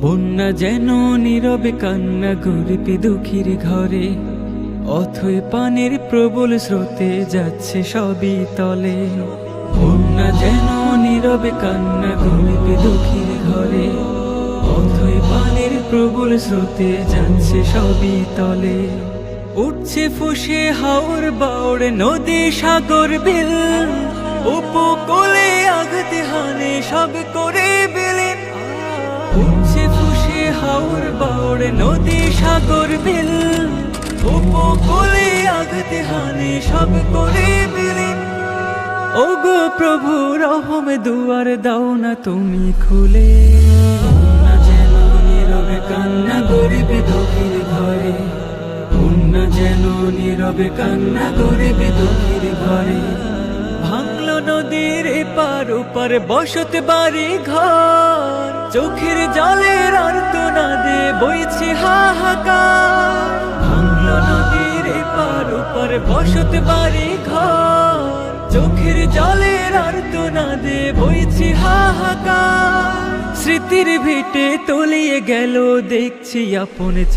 বন্যা যেন নীরবে কান্না গরিব দুঃখীর ঘরে, অথই পানির প্রবল স্রোতে যাচ্ছে সবই তলে। বন্যা যেন নীরবে কান্না গরিব দুঃখীর ঘরে, অথই পানির প্রবল স্রোতে যাচ্ছে সবই তলে। উঠছে ফুসে হাওর বাওড় নদী সাগর বিল, উপকূলে আঘাত হানে সব করে বিলীন। উঠছে ফুসে হাওর বাওড় নদী সাগর বিল, উপকূলে আঘাত হানে সব করে বিলীন। ওগো প্রভু রহম দুয়ার দাও না তুমি খুলে, বন্যা যেন নীরবে কান্না গরিব দুঃখীর ঘরে, বন্যা যেন নীরবে কান্না গরিব দুঃখীর ঘরে। ভাঙলো নদীর এপার ওপার বসত বাড়ি ঘর, চোখের জলের আর্তনাদে বইছে হাহাকার। ভাঙলো নদীর এপার ওপার বসত বাড়ি ঘর, চোখের জলের আর্তনাদে বইছে হাহাকার। স্মৃতির ভিটে তলিয়ে গেল দেখছি আপন